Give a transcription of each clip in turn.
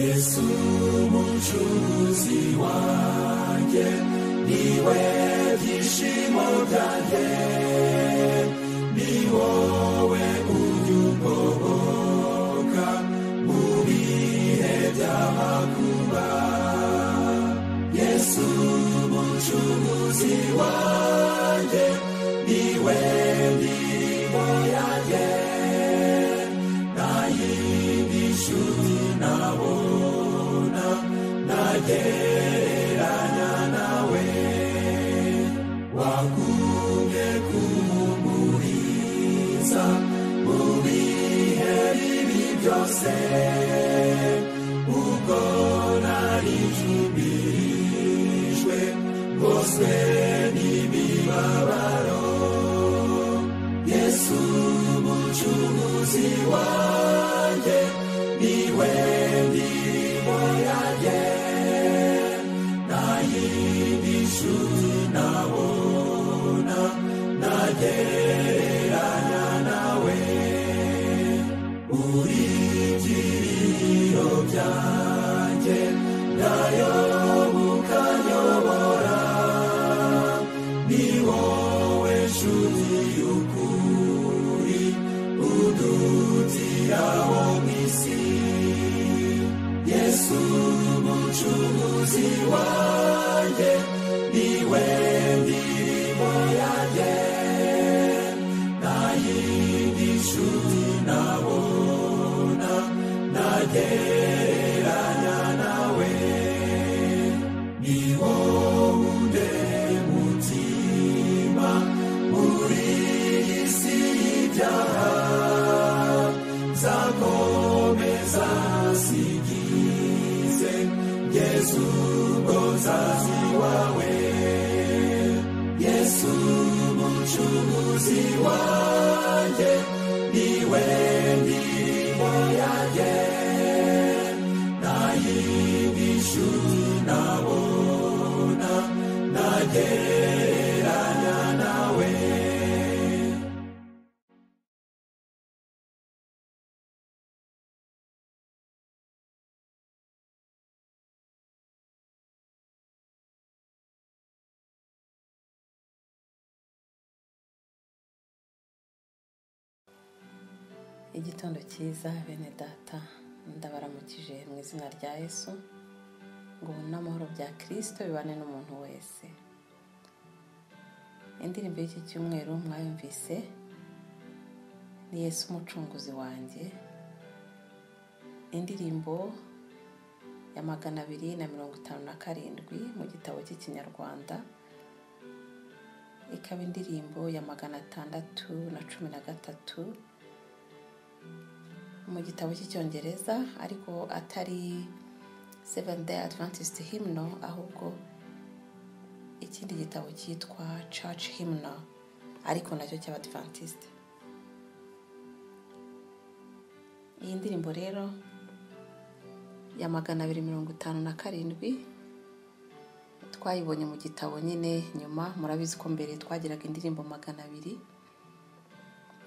Yesu mucunguzi wanjye niwe byishimo byanjye ni wowe unyungoboka mu bihe by'amakuba Yesu mucunguzi wanjye niwe ndirimbo yanjye nayindi nabona nagereranya nawe wagumye kumuriza mu bihe bibi byose ubwo narijumbirijwe ngoswe n'imibabaro Yesu mucunguzi wanjye niwe ndirimbo yanjye nayindi nshuti nabona nagereranya nawe uri ibyiringiro byanjye ndayoboka nyobora ni wowe nshuti y'ukuri udutiraho mw'isi Yesu mucunguzi wanjye niwe ndirimbo yanjye nayindi nshuti nabona nagereranya nawe ni wowe undemutima muri iyi si y'ibyaha zakomeza sigize Yesu muzazi wawe Yesu mucunguzi wanjye niwe ndirimbo yanjye nayindi nshuti nabona nagereranya nawe igitondo cyiza bene data ndabaramukije mu izina rya Yesu ngo n'amahoro bya Kristo bibane n'umuntu wese indirimbo y'iki cyumweru mwayumvise ni Yesu umucunguzi wanjye indirimbo ya 257 mu gitabo cy'ikinyarwanda ikaba indirimbo ya 613 mu gitabo cy'icyongereza ariko atari Seventh Day Adventist Hymnal ahubwo ikindi gitabo cyitwa Church Hymnal ariko nacyo cy'Abadventist iyi ndirimbo rero ya 257 twayibonye mu gitabo nyine nyuma murabizi ko mbere twagiraga indirimbo 200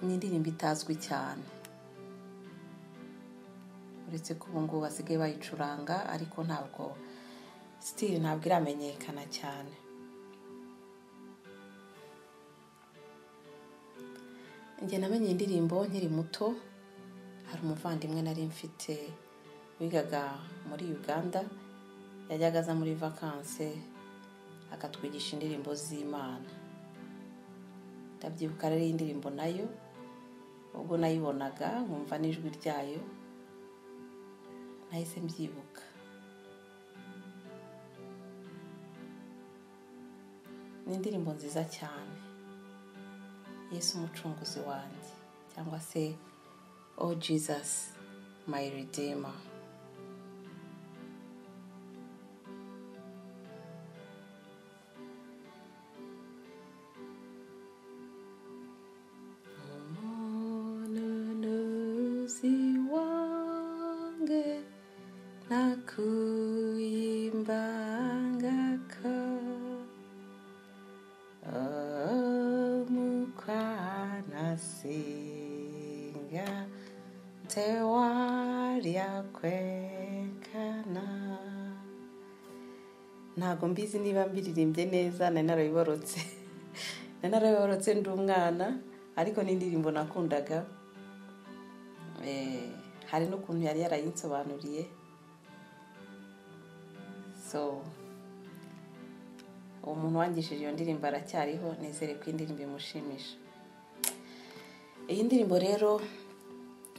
ni indirimbo itazwi cyane uretse ko ubu ngubu basigaye bayicuranga ariko ntabwo style ntabwo iramenyekana cyane njye namenye indirimbo nkiri muto hari umuvandimwe nari mfite wigaga muri Uganda yajyaga aza muri vacances akatwigisha indirimbo z'Imana ndabyibuka rero indirimbo nayo ubwo nayibonaga nkumva n'ijwi ryayo nahise mbyibuka ni indirimbo nziza cyane Yesu umucunguzi wanjye cyangwa se Oh Jesus my Redeemer nakuimbangaka mukanasinga tewaria kweka ntago mbizi niba mbiririmbye neza, narabiborotse ndi umwana, ariko n'indirimbo nakundaga. Hari n'ukuntu yari yarayinsobanuriye, so uwo muntu wangishije iyo ndirimbo aracyariho, nizere ko indirimbo imushimisha. Iyi ndirimbo rero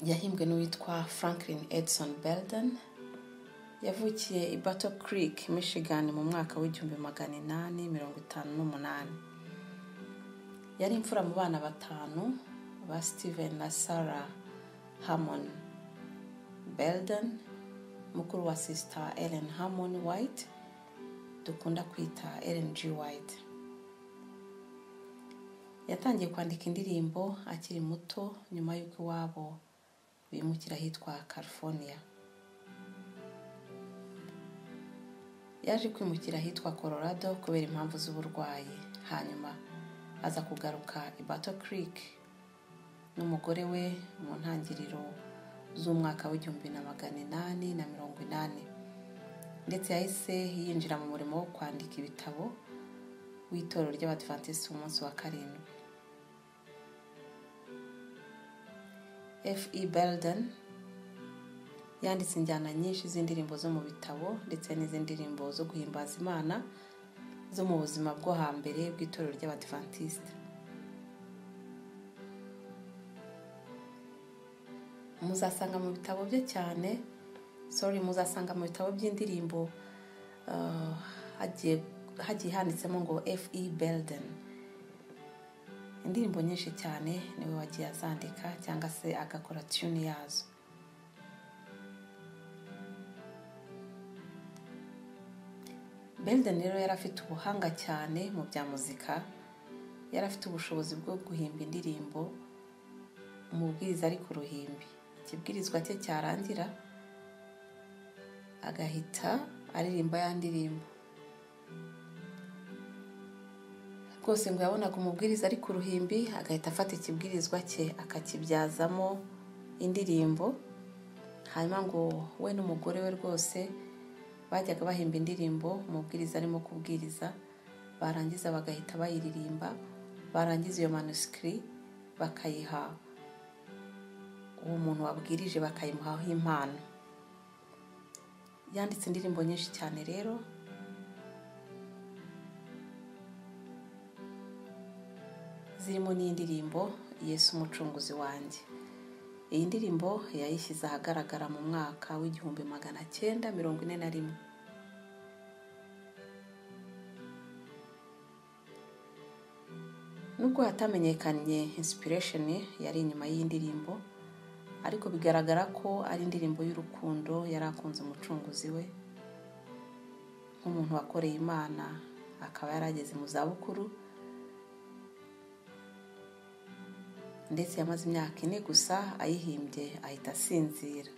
yahimbwe n'uwitwa Franklin Edson Belden, yavukiye i Battle Creek, Michigan mu mwaka w'1858. Yari imfura mu bana batanu ba Stephen na Sarah Hammond Belden, mukuru wa sister Ellen Hammond White, dukunda kwita Ellen G. White. Yatangiye kwandika indirimbo akiri muto nyuma y'uko iwabo bimukira hitwa California. Yaje kwimukira hitwa Colorado kubera impamvu z'uburwayi, hanyuma aza kugaruka i Battle Creek n'umugore we mu ntangiriro z'umwaka w'1880, ndetse yahise yinjira mu murimo wo kwandika ibitabo w'itorero ry'Abadventiste umunsi wa karindwi. F.E. Belden yanditse injyana nyinshi z'indirimbo zo mu bitabo ndetse n'izindi ndirimbo zo guhimbaza Imana zo mu buzima bwo hambere bw'itorero ry'Abadventiste. Muzasanga mu bitabo bye cyane, muzasanga mu bitabo by'indirimbo hagiye handitsemo ngo F.E. Belden. Indirimbo nyinshi cyane niwe wagiye azandika cyangwa se agakora tune yazo. Belden rero yari afite ubuhanga cyane mu bya muzika, yari afite ubushobozi bwo guhimba indirimbo umubwiriza ari ku ruhimbi. Ikibwirizwa cye cyarangira agahita aririmba ya ndirimbo. Rwose ngo yabonaga umubwiriza ari ku ruhimbi, agahita afata ikibwirizwa cye akakibyazamo indirimbo, hanyuma ngo we n'umugore we rwose bajyaga bahimba indirimbo umubwiriza arimo kubwiriza, barangiza bagahita bayiririmba, barangiza iyo manuscrit bakayiha uwo muntu wabwirije, bakayimuhaho impano. Yanditse indirimbo nyinshi cyane rero, zirimo n'indirimbo Yesu umucunguzi wanjye. Iyi ndirimbo yayishyize ahagaragara mu mwaka w'1941. Nubwo hatamenyekanye inspiration yari inyuma y'iyi ndirimbo, ariko bigaragara ko ari indirimbo y'urukundo, yari akunze umucunguzi we nk'umuntu wakoreye Imana, akaba yarageze mu zabukuru, ndetse yamaze imyaka 4 gusa ayihimbye ahita asinzira.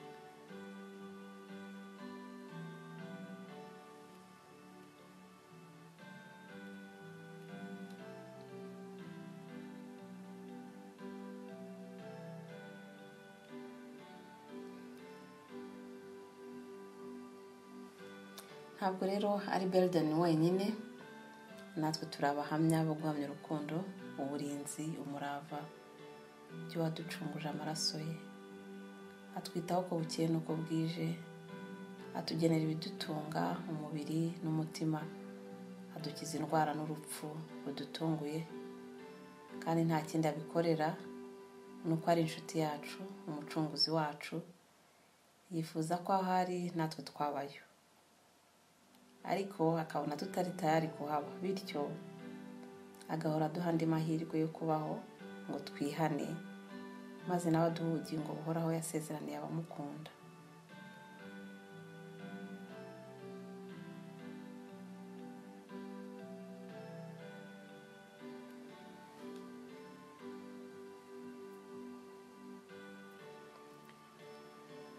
Ntabwo rero ari Belden wenyine, natwe turi abahamya bo guhamya urukundo, uburinzi, umurava byo waducunguje amaraso ye. Atwitaho ko bukeye nuko bwije, atugenera ibidutunga umubiri n'umutima, adukiza indwara n'urupfu rudutunguye, kandi nta kindi abikorera nuko ari inshuti yacu, umucunguzi wacu. Yifuza ko ahari natwe twabayo, ariko akabona tutari tayari kuhaba, bityo agahora duha andi mahirwe yo kubaho ngo twihane, maze nawe aduha ubugingo buhoraho yasezeraniye abamukunda.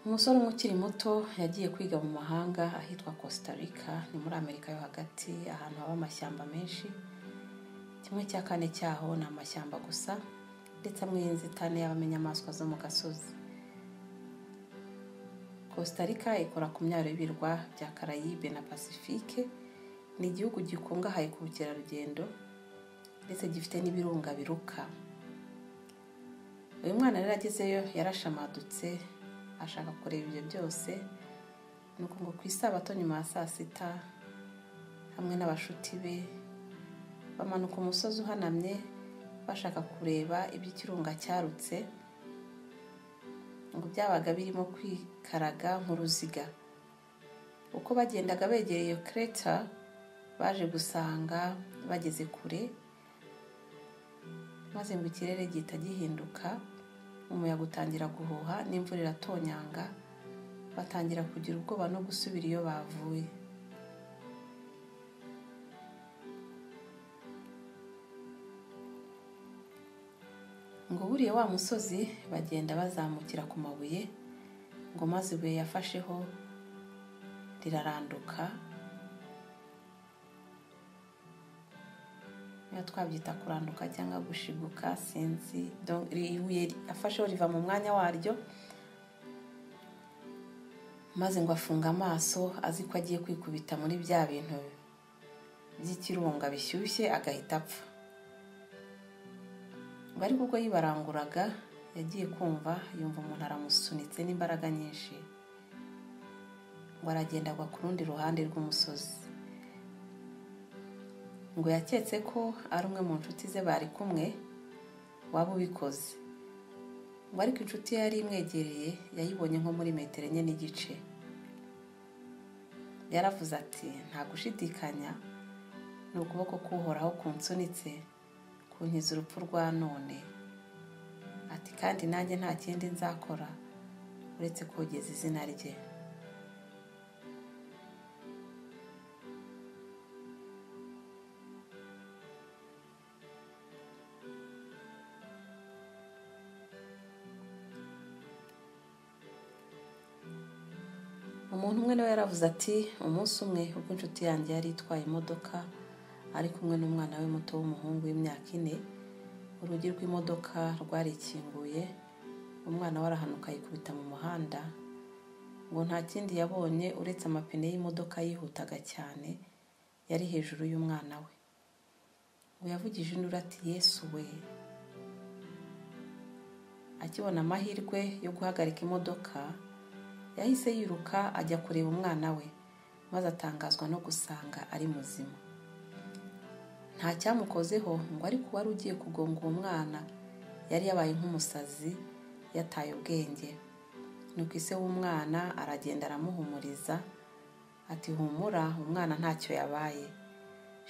Umusore ukiri muto yagiye kwiga mu mahanga ahitwa Costa Rica, ni muri Amerika yo hagati, ahantu haba amashyamba menshi. 1/4 cyaho ni amashyamba gusa, ndetse amwe y'inzitane y'abamenyamaswa zo mu gasozi. Costa Rica ikora ku myaro y'ibirwa bya Caraïbe na Pacifique, ni igihugu gikungahaye ku bukerarugendo ndetse gifite n'ibirunga biruka. Uyu mwana rero agezeyo yarashamadutse ashaka kureba ibyo byose, nuko ngo ku isabato nyuma ya saa sita hamwe n'abashuti be bamanuka umusozi uhanamye bashaka kureba iby'ikirunga cyarutse, ngo byabaga birimo kwikaraga nk'uruziga. Uko bagendaga begereye iyo crater baje gusanga bageze kure, maze ngo ikirere gihita gihinduka, umuyaga utangira guhuha n'imvura iratonyanga, batangira kugira ubwoba no gusubira iyo bavuye. Ngo buriye wa musozi bagenda bazamukira ku mabuye, ngo maze ibuye yafasheho riraranduka, niyo twabyita kuranduka cyangwa gushiguka sinzi. Ibuye yafasheho riva mu mwanya waryo, maze ngo afunga amaso azi ko agiye kwikubita muri bya bintu by'ikirunga bishyushye agahita apfa. Ngo ariko ubwo yibaranguraga yagiye kumva yumva umuntu aramusunitse n'imbaraga nyinshi, ngo aragenda agwa ku rundi ruhande rw'umusozi. Ngo yaketse ko ari umwe mu nshuti ze bari kumwe waba ubikoze, ngo ariko inshuti ye yari imwegereye yayibonye nko muri metero 4 n'igice. Yaravuze ati nta gushidikanya, ni ukuboko k'Uhoraho kunsunitse kunkiza urupfu rwa none. Ati kandi nanjye nta kindi nzakora uretse kogeza izina rye. Umuntu umwe nawe yaravuze ati umunsi umwe ubwo inshuti yanjye yari itwaye imodoka ari kumwe n'umwana we muto w'umuhungu w'imyaka 4, urugi rw'imodoka rwarikinguye, umwana we arahanuka yikubita mu muhanda. Ngo nta kindi yabonye uretse amapine y'imodoka yihutaga cyane yari hejuru y'umwana we. Ngo yavugije induru ati Yesu we! Akibona amahirwe yo guhagarika imodoka yahise yiruka ajya kureba umwana we, maze atangazwa no gusanga ari muzima. Nta cyamukozeho, ngo ariko wari ugiye kugonga uwo mwana yari yabaye nk'umusazi yataye ubwenge. Nuko ise w'umwana aragenda aramuhumuriza ati humura, umwana ntacyo yabaye,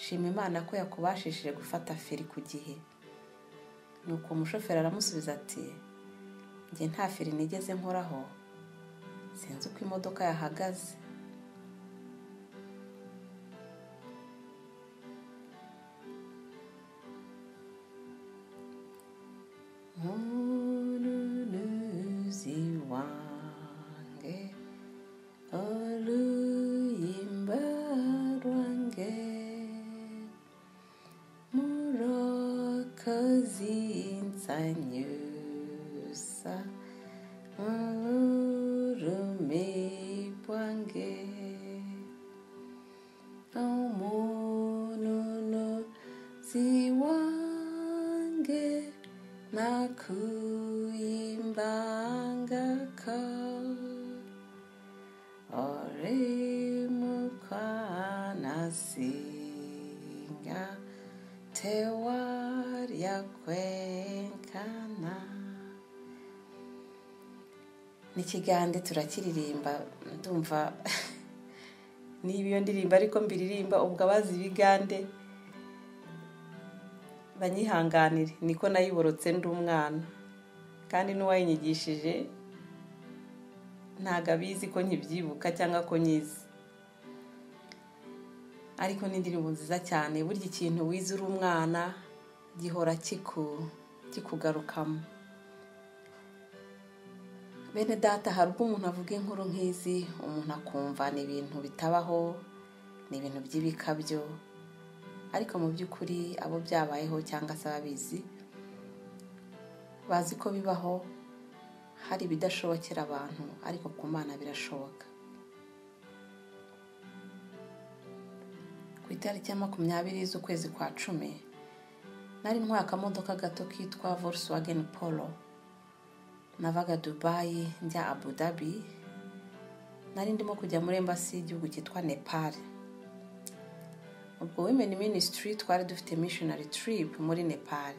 shima Imana ko yakubashishije gufata feri ku gihe. Nuko umushoferi aramusubiza ati njye nta feri nigeze nkoraho, sinzi uko imodoka yahagaze. Mununuzi wange oluyimba lwange, mulokozi nsanyusa uburume bwange. Omununuzi wange nakuyimbangako, orimukanasinga tewarya kwenkana. N'ikigande turakiririmba, ndumva niba iyo ndirimba ariko mbiririmba ubwo abazi ibigande banyihanganire, niko nayiborotse ndi umwana, kandi n'uwayinyigishije ntago abizi ko nkibyibuka cyangwa ko nyizi. Ariko ni indirimbo nziza cyane, burya ikintu wize uri umwana gihora kikugarukamo. Bene data, hari ubwo umuntu avuga inkuru nk'izi umuntu akumva ni ibintu bitabaho, ni ibintu by'ibikabyo, ariko mu by'ukuri abo byabayeho cyangwa se ababizi bazi ko bibaho. Hari ibidashobokera abantu ariko ku Mana birashoboka. ku itariki ya 20 z'ukwezi kwa 10 nari ntwaye akamodoka gato kitwa Volkswagen Polo. Navaga Dubai njya Abu Dhabi. Nari ndimo kujya muri embassy y'igihugu cyitwa Nepal. Ubwo Women Ministry twari dufite missionary trip muri Nepal.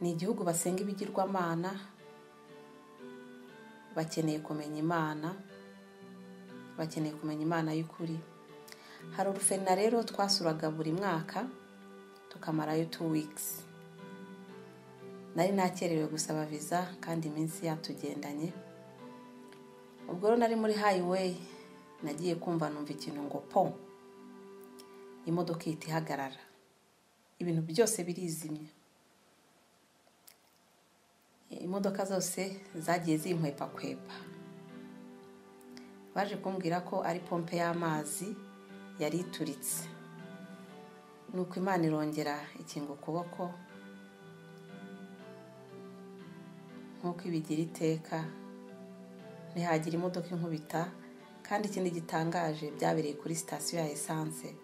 Ni igihugu basenga ibigirwamana, bakeneye kumenya Imana y'ukuri. Hari urufena rero twasuraga buri mwaka tukamarayo 2 weeks. Nari nakererewe gusaba visa kandi iminsi yatugendanye. Ubwo rero nari muri highway nagiye kumva numva ikintu ngo po. Imodoka ihita ihagarara. Ibintu byose birizimye. Imodoka zose zagiye zinkwepa kwepa. Baje kumbwira ko ari pompe y'amazi yari ituritse. Nuko Imana irongera ikinga ukuboko nkuko ibigira iteka, ntihagira imodoka inkubita. Kandi ikindi gitangaje byabereye kuri station ya essence.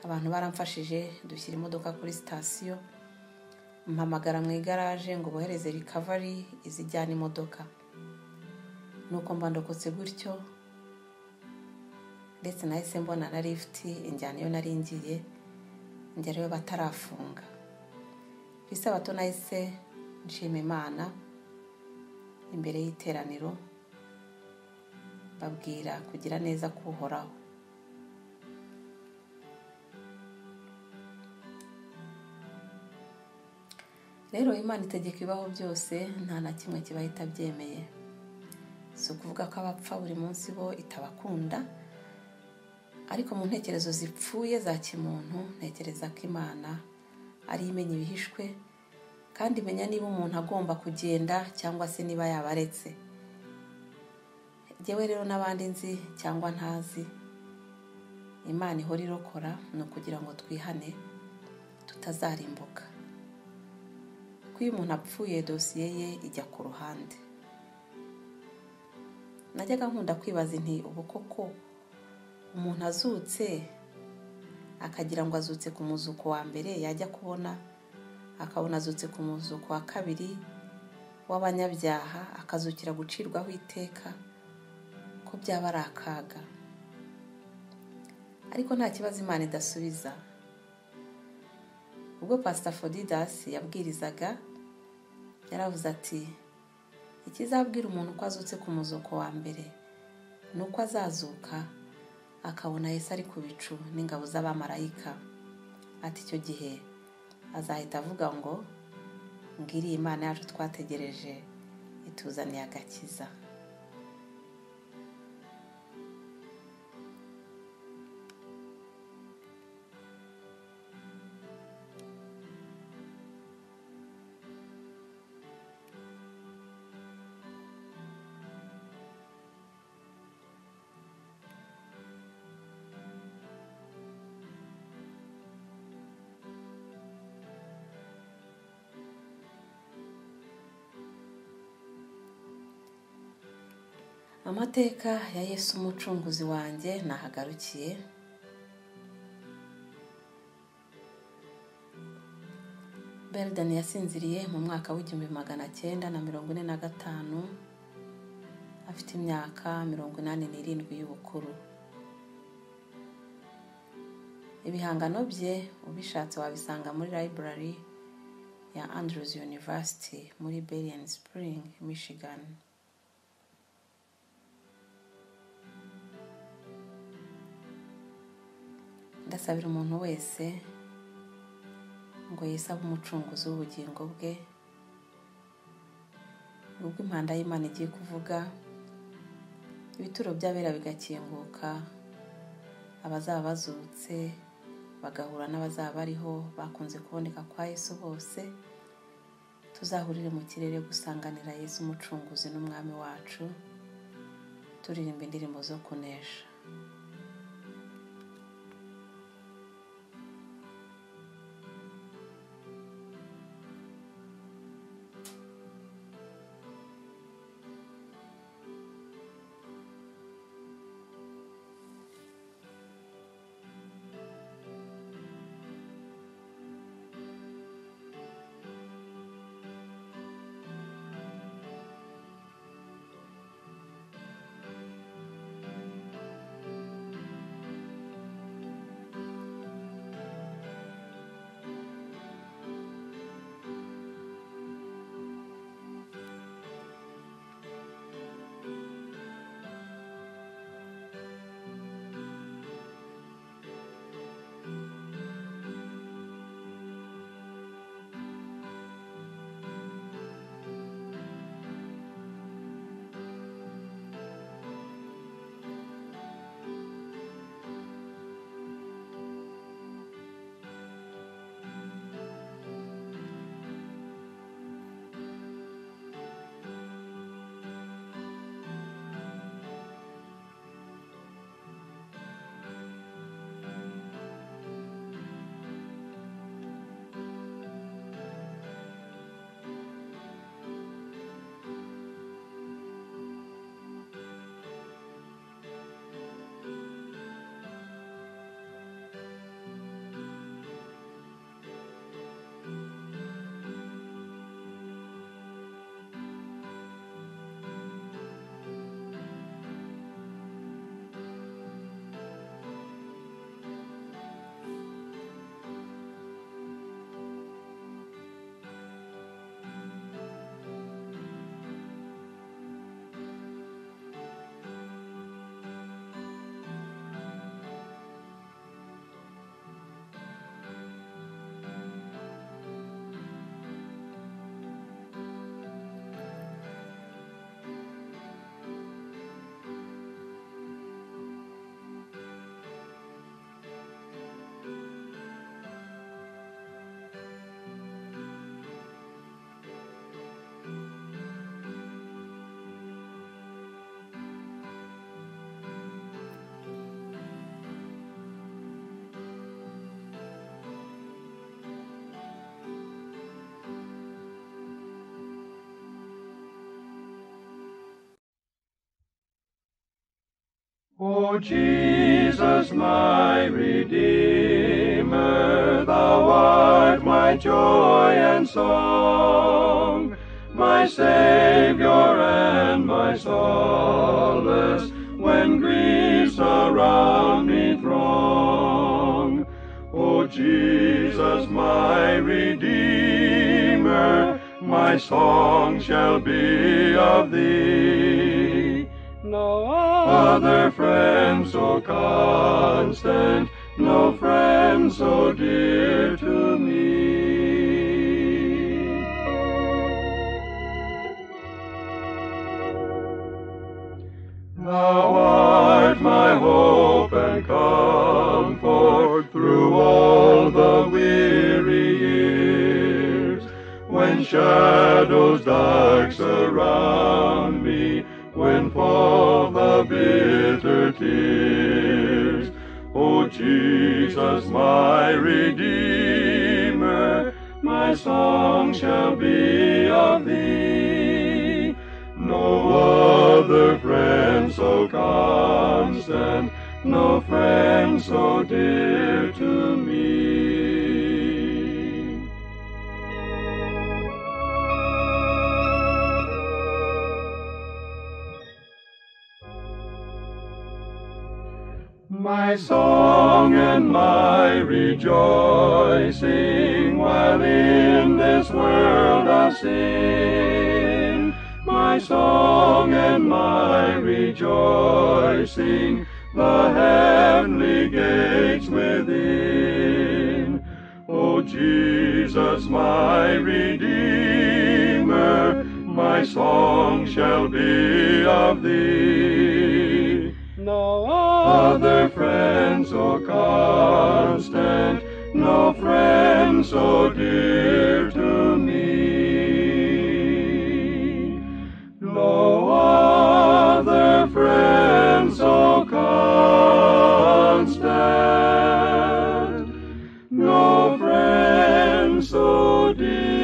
Abantu baramfashije dushyira imodoka kuri station, mpamagara mu igaraje ngo bohereze recovery izijyana imodoka. Nuko mbandokotse gutyo, ndetse nahise mbona na lift injyana yo nari ngiye ngerayo batarafunga. Bisa bato nahise nshima Imana imbere y'iteraniro, babwira kugira neza kuhoraho. Rero Imana itegeka ibaho byose, nta na kimwe kibahita byemeye. Si ukuvuga ko abapfa buri munsi bo itabakunda, ariko mu ntekerezo zipfuye za kimuntu ntekereza ko Imana ari imenya ibihishwe kandi imenya niba umuntu agomba kugenda cyangwa se niba yabaretse. Jewe rero n'abandi nzi cyangwa ntazi, Imana ihora irokora no kugira ngo twihane tutazarimbuka. Ko iyo umuntu apfuye dosiye ye ijya ku ruhande. Najyaga nkunda kwibaza nti ubu koko umuntu azutse akagira ngo azutse ku muzuko wa mbere, yajya kubona akabona azutse ku muzuko wa kabiri w'abanyabyaha, akazukira gucirwaho iteka, ko byaba ari akaga. Ariko nta kibazo Imana idasubiza. Ubwo Pastor Fodidas yabwirizaga yaravuze ati, ikizabwira umuntu ko azutse ku muzuko wa mbere nuko azazuka akabona Yesu ari ku bicu n'ingabo z'abamarayika. Ati icyo gihe azahita avuga ngo ngiri Imana yacu twategereje ituzaniye agakiza. Amateka ya Yesu umucunguzi wanjye nahagarukiye. Belden yasinziriye mu mwaka w'1945 afite imyaka 87 y'ubukuru. Ibihangano bye ubishatse wabisanga muri library ya Andrews University muri Berrien Spring, Michigan. Ndasabira umuntu wese ngo yisabe umucunguzi w'ubugingo bwe. Ubwo impanda y'Imana igiye kuvuga, ibituro by'abera bigakinguka, abazaba bazutse bagahura n'abazaba bariho bakunze kuboneka kwa Yesu bose, tuzahurire mu kirere gusanganira Yesu umucunguzi n'umwami wacu, turirimba indirimbo zo kunesha. O Jesus, my Redeemer, thou art my joy and song, my Savior and my solace, when griefs around me throng. O Jesus, my Redeemer, my song shall be of thee. No other friend so constant, no friend so dear to me. Thou art my hope and comfort through all the weary years, when shadows dark surround me, when fall the bitter tears. O Jesus, my Redeemer, my song shall be of thee. No other friend so constant, no friend so dear to me. My song and my rejoicing while in this world of sin, my song and my rejoicing, the heavenly gates within. O Jesus, my Redeemer, my song shall be of thee. No other friend so constant, no friend so dear to me. No other friend so constant, no friend so dear.